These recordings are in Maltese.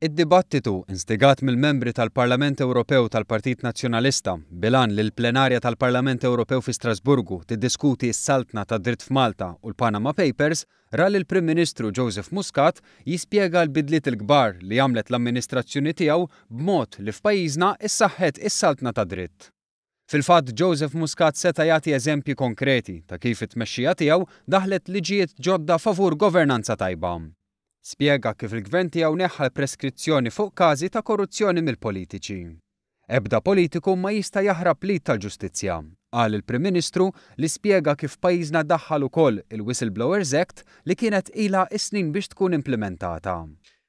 Id-dibattitu instigat mill-membri tal-Parlament Ewropew tal-Partit Nazzjonalista bilan li l-plenarja tal-Parlament Ewropew fi Strasburgu tiddiskuti s-saltna tad-dritt f'Malta u l-Panama Papers ra lill-Prim Ministru Muscat jispjega l-bidliet il-kbar li għamlet l-amministrazzjoni tiegħu b'mod li f'pajjiżna isaħħet is-saltna tad-dritt. Fil-fatt Muscat seta' jagħti eżempji konkreti ta' kif it-tmexxija tiegħu daħlet liġijiet ġodda favur governanza tajba. Spjega kif il-gvern tiegħu neħħa preskrizzjoni fuq każi ta' korruzzjoni mill-politiċi. Ebda politiku ma jista' jaħrab lid tal-ġustizzja, qal il-Prim Ministru li spjega kif pajjiżna daħħal ukoll il-Whistleblowers Act li kienet ilha snin biex tkun implementata.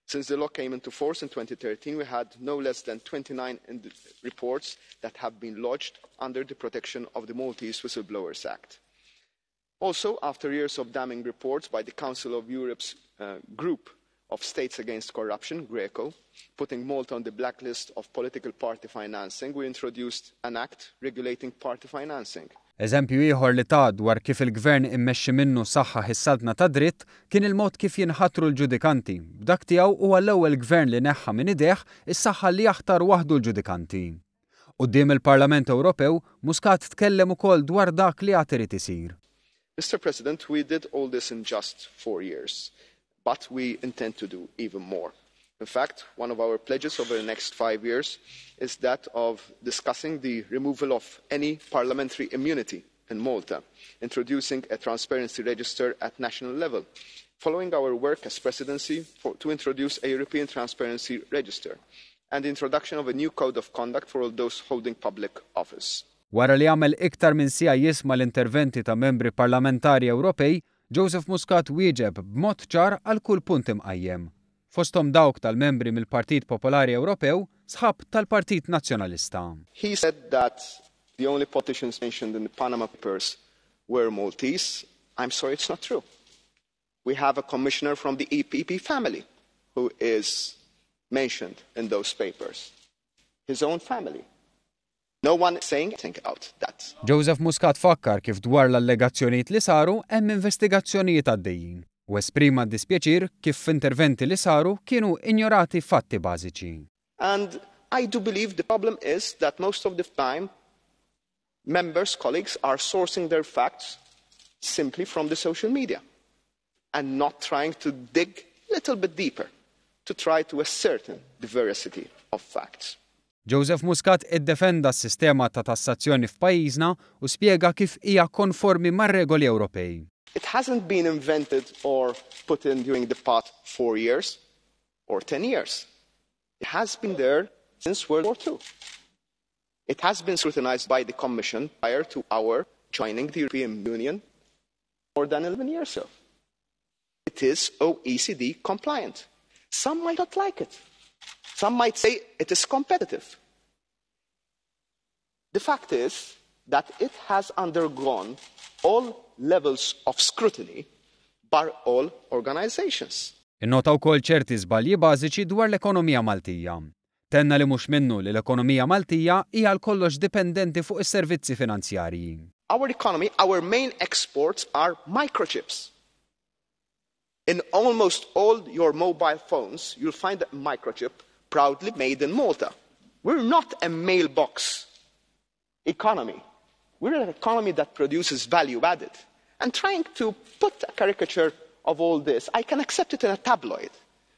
Since the law came into force in 2013, we had no less than 29 reports that have been lodged under the protection of the Maltese Whistleblowers Act. Also, after years of damning reports by the Council of Europe's Group of States Against Corruption, GRECO, putting Malta on the blacklist of political party financing, we introduced an act regulating party financing. Eżempju ieħor li ta' dwar kif il-gvern immexxi minnu saħħaħ is-saltna tad-dritt kien il-mod kif jinħatru l-ġudikanti. B'dak tiegħu huwa l-ewwel gvern li neħħa minn idejh is-saħħa li jaħtar waħdu l-ġudikanti. Quddiem il-Parlament Ewropew, Muscat tkellem ukoll dwar dak li għad irid isir. Mr. President, we did all this in just 4 years. But we intend to do even more. In fact, one of our pledges over the next 5 years is that of discussing the removal of any parliamentary immunity in Malta, introducing a transparency register at national level, following our work as presidency to introduce a European transparency register, and the introduction of a new code of conduct for all those holding public office. Wara li għamel iktar minn siegħa jisma' l-interventi ta' membri parlamentari Ewropej, Muscat wieġeb b'mod ċar għal kull punt imqajjem. Fosthom dawk tal-membri mill-Partit Popolari Ewropew sħab tal-Partit Nazzjonalista. He said that the only politicians mentioned in the Panama Papers were Maltese. I'm sorry, it's not true. We have a commissioner from the EPP family who is mentioned in those papers. His own family. No one is saying anything about that. Muscat fakkar kif dwar l-allegazzjonijiet li saru hemm investigazzjonijiet għaddejjin u esprima d-dispjaċir kif f'interventi li saru kienu injorati fatti bażiċi. And I do believe the problem is that most of the time members, colleagues are sourcing their facts simply from the social media and not trying to dig a little bit deeper to try to ascertain the veracity of facts. Muscat iddefenda s-sistema ta' tassazzjoni f'pajjiżna u spjega kif hija konformi mar-regoli Ewropej. It hasn't been invented or put in during the past 4 years or 10 years. It has been there since World War II. It has been scrutinized by the Commission prior to our joining the European Union more than 11 years ago. It is OECD compliant. Some might not like it. Some might say it is competitive. The fact is that it has undergone all levels of scrutiny by all organizations. Innota wkoll ċerti żbalji bażiċi dwar l-ekonomija Maltija. Tenna li mhux minnu li l-ekonomija Maltija hija l-kollox dipendenti fuq is-servizzi finanzjarji. Our economy, our main exports are microchips. In almost all your mobile phones, you'll find a microchip proudly made in Malta. We're not a mailbox economy. We're an economy that produces value added. And trying to put a caricature of all this, I can accept it in a tabloid.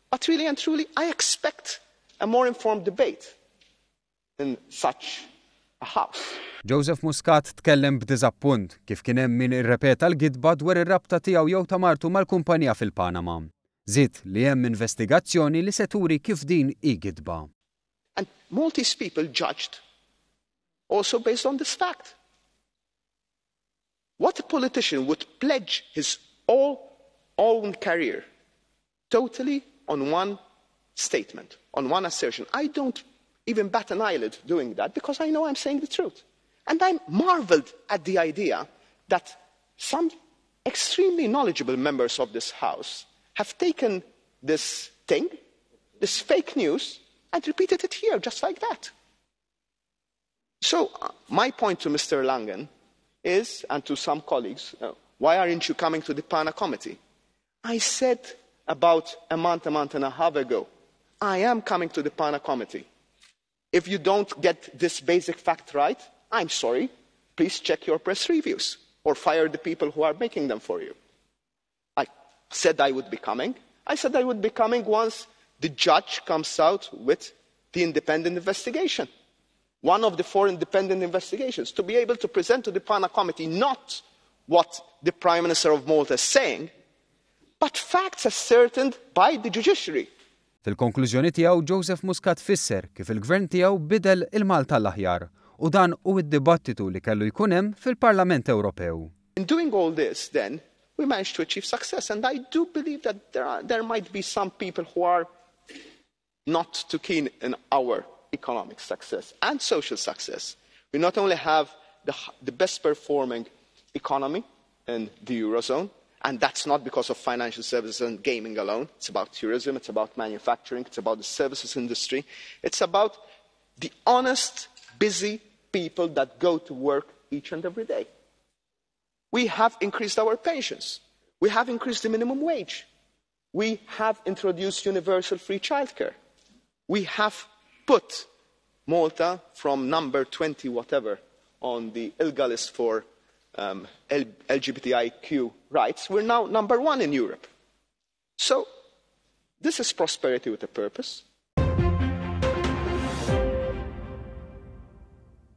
But really and truly, I expect a more informed debate in such a house. Muscat tkellem b'diżappunt kif kien hemm min irrepeta l-gidba dwar ir-rabta tiegħu jew ta' martu mal-kumpanija fil-Panama. Żied li hemm investigazzjoni li se turi kif din hi gidba. And Maltese people judged also based on this fact. What a politician would pledge his own career totally on one statement, on one assertion. I don't even bat an eyelid doing that because I know I'm saying the truth. And I marveled at the idea that some extremely knowledgeable members of this House have taken this thing, this fake news, and repeated it here just like that. So my point to Mr. Langen is, and to some colleagues, why aren't you coming to the PANA committee? I said about a month and a half ago I am coming to the PANA committee. If you don't get this basic fact right, I'm sorry, please check your press reviews or fire the people who are making them for you. I said I would be coming. I said I would be coming once the judge comes out with the independent investigation. One of the 4 independent investigations, to be able to present to the PANA committee not what the Prime Minister of Malta is saying, but facts ascertained by the judiciary. Fil-konklużjoni tiegħu Joseph Muscat fisser kif il-gvern tiegħu bidel il-Malta l-aħjar u dan u d-dibattitu li kellu jkun hemm fil-Parlament Ewropew. In doing all this, then, we managed to achieve success, and I do believe that there might be some people who are not too keen in our economic success and social success. We not only have the best performing economy in the Eurozone, and that's not because of financial services and gaming alone. It's about tourism, it's about manufacturing, it's about the services industry. It's about the honest, busy people that go to work each and every day. We have increased our pensions. We have increased the minimum wage. We have introduced universal free childcare. We have put Malta from number 20 whatever on the ILGA list for LGBTIQ rights. We're now number 1 in Europe. So this is prosperity with a purpose.